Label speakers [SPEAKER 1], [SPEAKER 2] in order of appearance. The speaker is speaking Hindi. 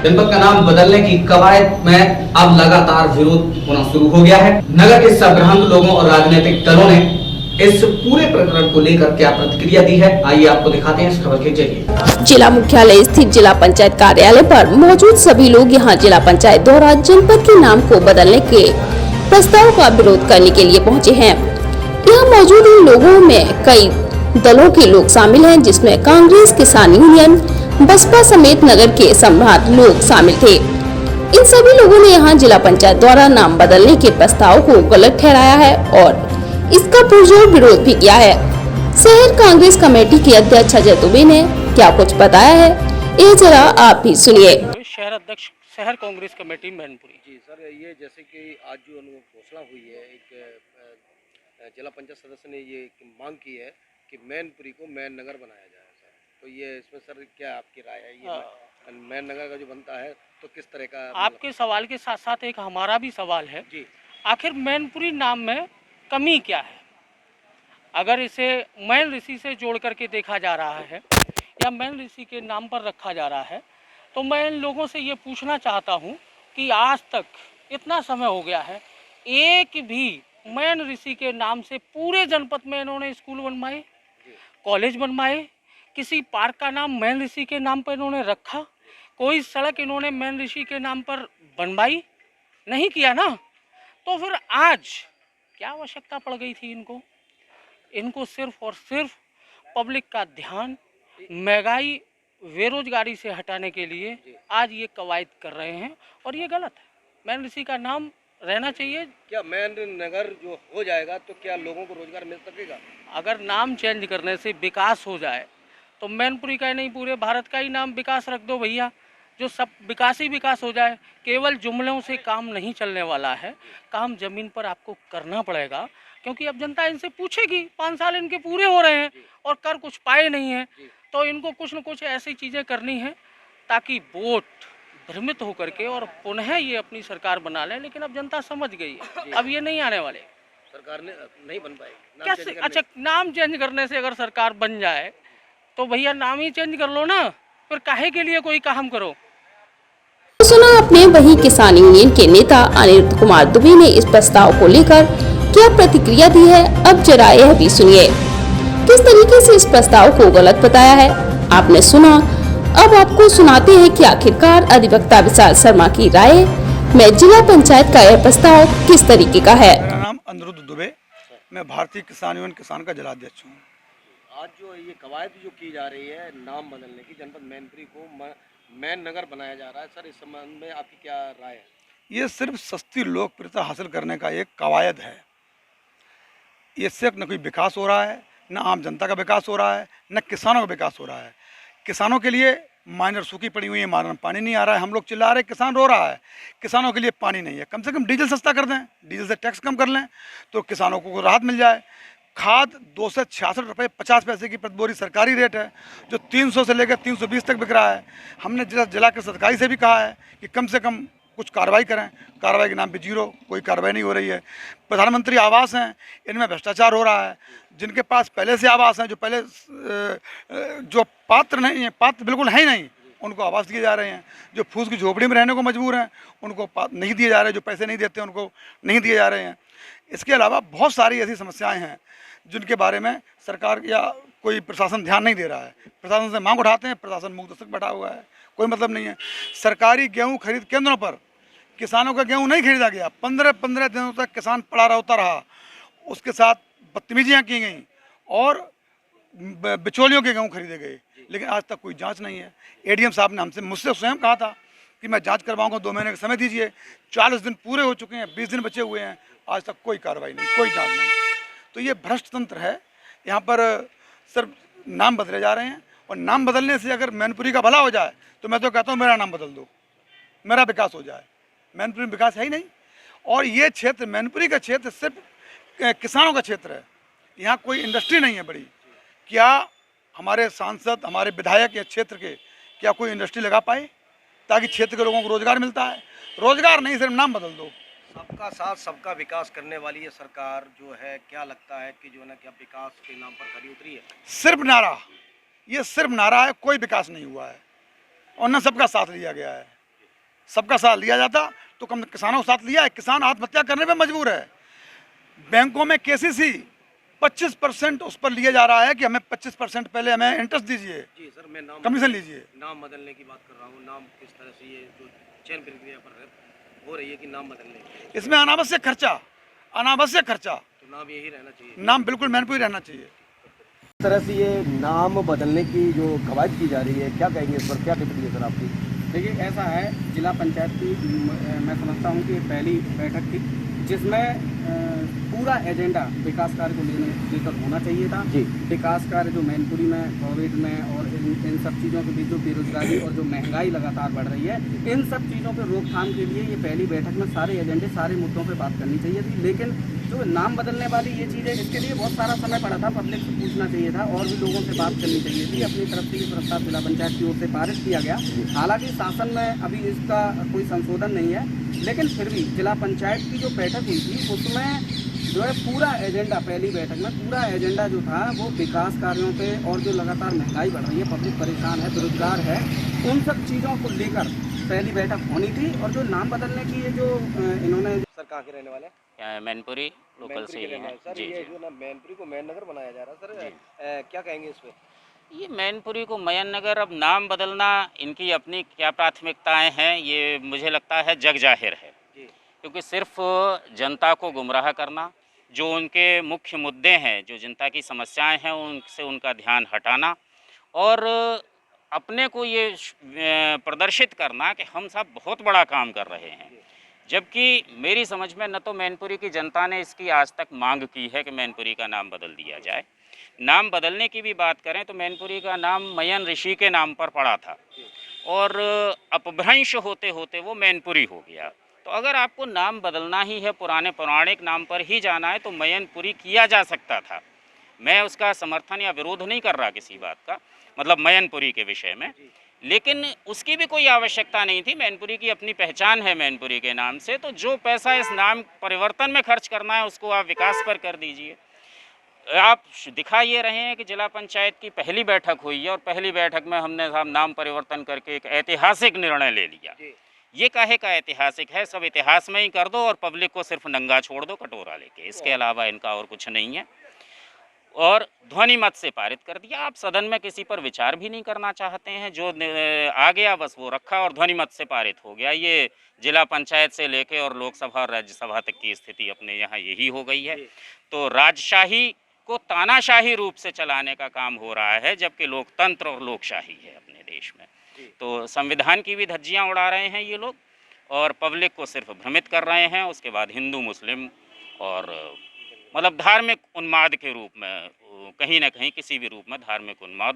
[SPEAKER 1] जनपद का नाम बदलने की कवायद में अब लगातार विरोध होना शुरू हो गया है। नगर के संभ्रांत लोगों और राजनीतिक दलों ने इस पूरे प्रकरण को लेकर क्या प्रतिक्रिया दी है, आइए आपको दिखाते हैं इस खबर के जरिए।
[SPEAKER 2] जिला मुख्यालय स्थित जिला पंचायत कार्यालय पर मौजूद सभी लोग यहां जिला पंचायत द्वारा जनपद के नाम को बदलने के प्रस्ताव का विरोध करने के लिए पहुंचे हैं। यहां मौजूद इन लोगों में कई दलों के लोग शामिल हैं, जिसमें कांग्रेस, किसान यूनियन, बसपा समेत नगर के सम्राट लोग शामिल थे। इन सभी लोगों ने यहां जिला पंचायत द्वारा नाम बदलने के प्रस्ताव को गलत ठहराया है और इसका पुरजोर विरोध भी किया है। शहर कांग्रेस कमेटी के अध्यक्ष अजय दुबे ने क्या कुछ बताया है, ये जरा आप भी सुनिए।
[SPEAKER 3] शहर अध्यक्ष शहर कांग्रेस कमेटी मैनपुरी।
[SPEAKER 4] जी सर, ये जैसे कि आज जो घोषणा हुई है, एक जिला पंचायत सदस्य ने ये मांग की है कि मैनपुरी को मैन नगर बनाया जाए सर, तो ये इसमें सर क्या आपकी राय है? ये मैन नगर का जो बनता है तो किस तरह का?
[SPEAKER 3] आपके सवाल के साथ साथ एक हमारा भी सवाल है
[SPEAKER 4] जी,
[SPEAKER 3] आखिर मैनपुरी नाम में कमी क्या है? अगर इसे मैन ऋषि से जोड़ करके देखा जा रहा है या मैन ऋषि के नाम पर रखा जा रहा है, तो मैं इन लोगों से ये पूछना चाहता हूँ कि आज तक इतना समय हो गया है, एक भी मैन ऋषि के नाम से पूरे जनपद में इन्होंने स्कूल बनवाए, कॉलेज बनवाए, किसी पार्क का नाम मैन ऋषि के नाम पर इन्होंने रखा, कोई सड़क इन्होंने मैन ऋषि के नाम पर बनवाई नहीं किया ना? तो फिर आज क्या आवश्यकता पड़ गई थी इनको सिर्फ और सिर्फ पब्लिक का ध्यान महंगाई, बेरोजगारी से हटाने के लिए आज ये कवायद कर रहे हैं और ये गलत है। मैन ऋषि का नाम रहना चाहिए।
[SPEAKER 4] क्या मैन नगर जो हो जाएगा तो क्या लोगों को रोजगार मिल सकेगा?
[SPEAKER 3] अगर नाम चेंज करने से विकास हो जाए तो मैनपुरी का ही नहीं, पूरे भारत का ही नाम विकास रख दो भैया, जो सब विकास ही विकास हो जाए। केवल जुमलों से काम नहीं चलने वाला है, काम जमीन पर आपको करना पड़ेगा, क्योंकि अब जनता इनसे पूछेगी। 5 साल इनके पूरे हो रहे हैं और कर कुछ पाए नहीं हैं, तो इनको कुछ न कुछ ऐसी चीज़ें करनी है ताकि वोट भ्रमित होकर के और पुनः ये अपनी सरकार बना लें। लेकिन अब जनता समझ गई है, अब ये नहीं आने वाले।
[SPEAKER 4] सरकार ने नहीं बन पाई
[SPEAKER 3] कैसे? अच्छा, नाम चेंज करने से अगर सरकार बन जाए तो भैया नाम ही चेंज कर लो ना, फिर काहे के लिए कोई काम करो।
[SPEAKER 2] सुना आपने, वही किसान यूनियन के नेता अनिरुद्ध कुमार दुबे ने इस प्रस्ताव को लेकर क्या प्रतिक्रिया दी है, अब जरा यह भी सुनिए। किस तरीके से इस प्रस्ताव को गलत बताया है आपने सुना, अब आपको सुनाते हैं कि आखिरकार अधिवक्ता विशाल शर्मा की राय में जिला पंचायत का यह प्रस्ताव किस तरीके का है।
[SPEAKER 5] मेरा नाम अनिरुद्ध दुबे, मैं भारतीय किसान यूनियन किसान का जिलाध्यक्ष हूँ।
[SPEAKER 4] आज जो ये कवायद जो की जा रही है नाम बदलने की, जनपद मैनपुरी को मैन नगर बनाया जा रहा है सर, इस संबंध में आपकी क्या राय है?
[SPEAKER 5] ये सिर्फ सस्ती लोकप्रियता हासिल करने का एक कवायद है। इससे न कोई विकास हो रहा है, न आम जनता का विकास हो रहा है, न किसानों का विकास हो रहा है। किसानों के लिए माइनर सूखी पड़ी हुई है, माइनर पानी नहीं आ रहा है, हम लोग चिल्ला रहे हैं, किसान रो रहा है, किसानों के लिए पानी नहीं है। कम से कम डीजल सस्ता कर दें, डीजल से टैक्स कम कर लें तो किसानों को राहत मिल जाए। खाद 266 रुपये 50 पैसे की प्रति बोरी सरकारी रेट है, जो 300 से लेकर 320 तक बिक रहा है। हमने जिला कृषि अधिकारी से भी कहा है कि कम से कम कुछ कार्रवाई करें, कार्रवाई के नाम पे जीरो, कोई कार्रवाई नहीं हो रही है। प्रधानमंत्री आवास हैं, इनमें भ्रष्टाचार हो रहा है। जिनके पास पहले से आवास हैं, जो पहले जो पात्र नहीं है, पात्र बिल्कुल है ही नहीं, उनको आवास दिए जा रहे हैं। जो फूस की झोपड़ी में रहने को मजबूर हैं उनको नहीं दिए जा रहे, जो पैसे नहीं देते उनको नहीं दिए जा रहे हैं। इसके अलावा बहुत सारी ऐसी समस्याएं हैं जिनके बारे में सरकार या कोई प्रशासन ध्यान नहीं दे रहा है। प्रशासन से मांग उठाते हैं, प्रशासन मुंह दस्तक बैठा हुआ है, कोई मतलब नहीं है। सरकारी गेहूं खरीद केंद्रों पर किसानों का गेहूं नहीं खरीदा गया, 15-15 दिनों तक किसान पड़ा रहता रहा, उसके साथ बदतमीजियाँ की गई और बिचौलियों के गेहूँ खरीदे गए, लेकिन आज तक कोई जांच नहीं है। एडीएम साहब ने मुझसे स्वयं कहा था कि मैं जांच करवाऊंगा, 2 महीने का समय दीजिए। 40 दिन पूरे हो चुके हैं, 20 दिन बचे हुए हैं, आज तक कोई कार्रवाई नहीं, कोई जांच नहीं। तो ये भ्रष्ट तंत्र है। यहाँ पर सिर्फ नाम बदले जा रहे हैं और नाम बदलने से अगर मैनपुरी का भला हो जाए तो मैं तो कहता हूँ मेरा नाम बदल दो, मेरा विकास हो जाए। मैनपुरी में विकास है ही नहीं। और ये क्षेत्र, मैनपुरी का क्षेत्र सिर्फ किसानों का क्षेत्र है, यहाँ कोई इंडस्ट्री नहीं है बड़ी। क्या हमारे सांसद, हमारे विधायक या क्षेत्र के क्या कोई इंडस्ट्री लगा पाए ताकि क्षेत्र के लोगों को रोजगार मिलता है? रोजगार नहीं, सिर्फ नाम बदल दो।
[SPEAKER 4] सबका साथ सबका विकास करने वाली ये सरकार जो है, क्या लगता है कि जो है ना क्या विकास के नाम पर खरी उतरी है?
[SPEAKER 5] सिर्फ नारा, ये सिर्फ नारा है, कोई विकास नहीं हुआ है और न सबका साथ लिया गया है। सबका साथ लिया जाता तो कम किसानों का साथ लिया है। किसान आत्महत्या करने पे मजबूर है। बैंकों में केसीसी 25% उस पर लिया जा रहा है कि हमें 25% पहले हमें इंटरेस्ट दीजिए,
[SPEAKER 4] जी सर, मैं
[SPEAKER 5] कमीशन लीजिए।
[SPEAKER 4] नाम बदलने की बात कर रहा हूँ। नाम किस तरह से ये जो चयन प्रक्रिया पर हो रही है कि नाम बदलने की,
[SPEAKER 5] इसमें अनावश्यक खर्चा,
[SPEAKER 4] तो नाम यही रहना चाहिए।
[SPEAKER 5] नाम बिल्कुल मैनपुरी रहना चाहिए।
[SPEAKER 6] इस तरह से ये नाम बदलने की जो कवायद की जा रही है, क्या कहेंगे इस पर, क्या टिप्पणी है सर आपकी?
[SPEAKER 7] देखिए, ऐसा है, जिला पंचायत की मैं समझता हूँ कि पहली बैठक थी जिसमें पूरा एजेंडा विकास कार्य को लेकर होना चाहिए था।
[SPEAKER 6] जी।
[SPEAKER 7] विकास कार्य जो मैनपुरी में, कोविड में और इन सब चीज़ों के बीच जो बेरोजगारी और जो महंगाई लगातार बढ़ रही है, इन सब चीज़ों पर रोकथाम के लिए ये पहली बैठक में सारे एजेंडे, सारे मुद्दों पर बात करनी चाहिए थी। लेकिन जो नाम बदलने वाली ये चीज़ है, इसके लिए बहुत सारा समय पड़ा था, पब्लिक से पूछना चाहिए था और भी लोगों से बात करनी चाहिए थी। अपनी तरफ से ये प्रस्ताव जिला पंचायत की ओर से पारित किया गया। हालांकि शासन में अभी इसका कोई संशोधन नहीं है, लेकिन फिर भी जिला पंचायत की जो बैठक हुई थी उसमें जो है पूरा एजेंडा, पहली बैठक में पूरा एजेंडा जो था वो विकास कार्यों पे और जो लगातार महंगाई बढ़ रही है, पब्लिक परेशान है, बेरोजगार है, उन सब चीज़ों को लेकर पहली बैठक होनी थी। और जो नाम बदलने की ये जो इन्होंने,
[SPEAKER 4] सर कहाँ के रहने वाले हैं?
[SPEAKER 8] मैनपुरी लोकल से ही
[SPEAKER 4] रहना
[SPEAKER 8] है।
[SPEAKER 4] है सर।
[SPEAKER 8] जी
[SPEAKER 4] ये
[SPEAKER 8] जी।
[SPEAKER 4] जो ना मैनपुरी को मैन नगर बनाया जा रहा है सर, क्या कहेंगे इस पे?
[SPEAKER 8] ये मैनपुरी को मयन नगर, अब नाम बदलना, इनकी अपनी क्या प्राथमिकताएं हैं ये मुझे लगता है जग जाहिर है।
[SPEAKER 4] जी।
[SPEAKER 8] क्योंकि सिर्फ जनता को गुमराह करना, जो उनके मुख्य मुद्दे हैं, जो जनता की समस्याएं हैं, उनसे उनका ध्यान हटाना और अपने को ये प्रदर्शित करना कि हम सब बहुत बड़ा काम कर रहे हैं, जबकि मेरी समझ में न तो मैनपुरी की जनता ने इसकी आज तक मांग की है कि मैनपुरी का नाम बदल दिया जाए। नाम बदलने की भी बात करें तो मैनपुरी का नाम मयन ऋषि के नाम पर पड़ा था और अपभ्रंश होते होते वो मैनपुरी हो गया। तो अगर आपको नाम बदलना ही है, पुराने पौराणिक नाम पर ही जाना है, तो मैनपुरी किया जा सकता था। मैं उसका समर्थन या विरोध नहीं कर रहा किसी बात का, मतलब मैनपुरी के विषय में, लेकिन उसकी भी कोई आवश्यकता नहीं थी। मैनपुरी की अपनी पहचान है मैनपुरी के नाम से, तो जो पैसा इस नाम परिवर्तन में खर्च करना है उसको आप विकास पर कर दीजिए। आप दिखा ये रहे हैं कि जिला पंचायत की पहली बैठक हुई है और पहली बैठक में हमने साहब नाम परिवर्तन करके एक ऐतिहासिक निर्णय ले लिया। ये काहे का ऐतिहासिक है? सब इतिहास में ही कर दो और पब्लिक को सिर्फ नंगा छोड़ दो कटोरा लेके, इसके अलावा इनका और कुछ नहीं है। और ध्वनि मत से पारित कर दिया। आप सदन में किसी पर विचार भी नहीं करना चाहते हैं, जो आ गया बस वो रखा और ध्वनि मत से पारित हो गया। ये जिला पंचायत से लेके और लोकसभा और राज्यसभा तक की स्थिति अपने यहाँ यही हो गई है। तो राजशाही को तानाशाही रूप से चलाने का काम हो रहा है, जबकि लोकतंत्र और लोकशाही है अपने देश में। तो संविधान की भी धज्जियाँ उड़ा रहे हैं ये लोग और पब्लिक को सिर्फ भ्रमित कर रहे हैं। उसके बाद हिंदू मुस्लिम और मतलब धार्मिक उन्माद के रूप में, कहीं ना कहीं किसी भी रूप में धार्मिक उन्माद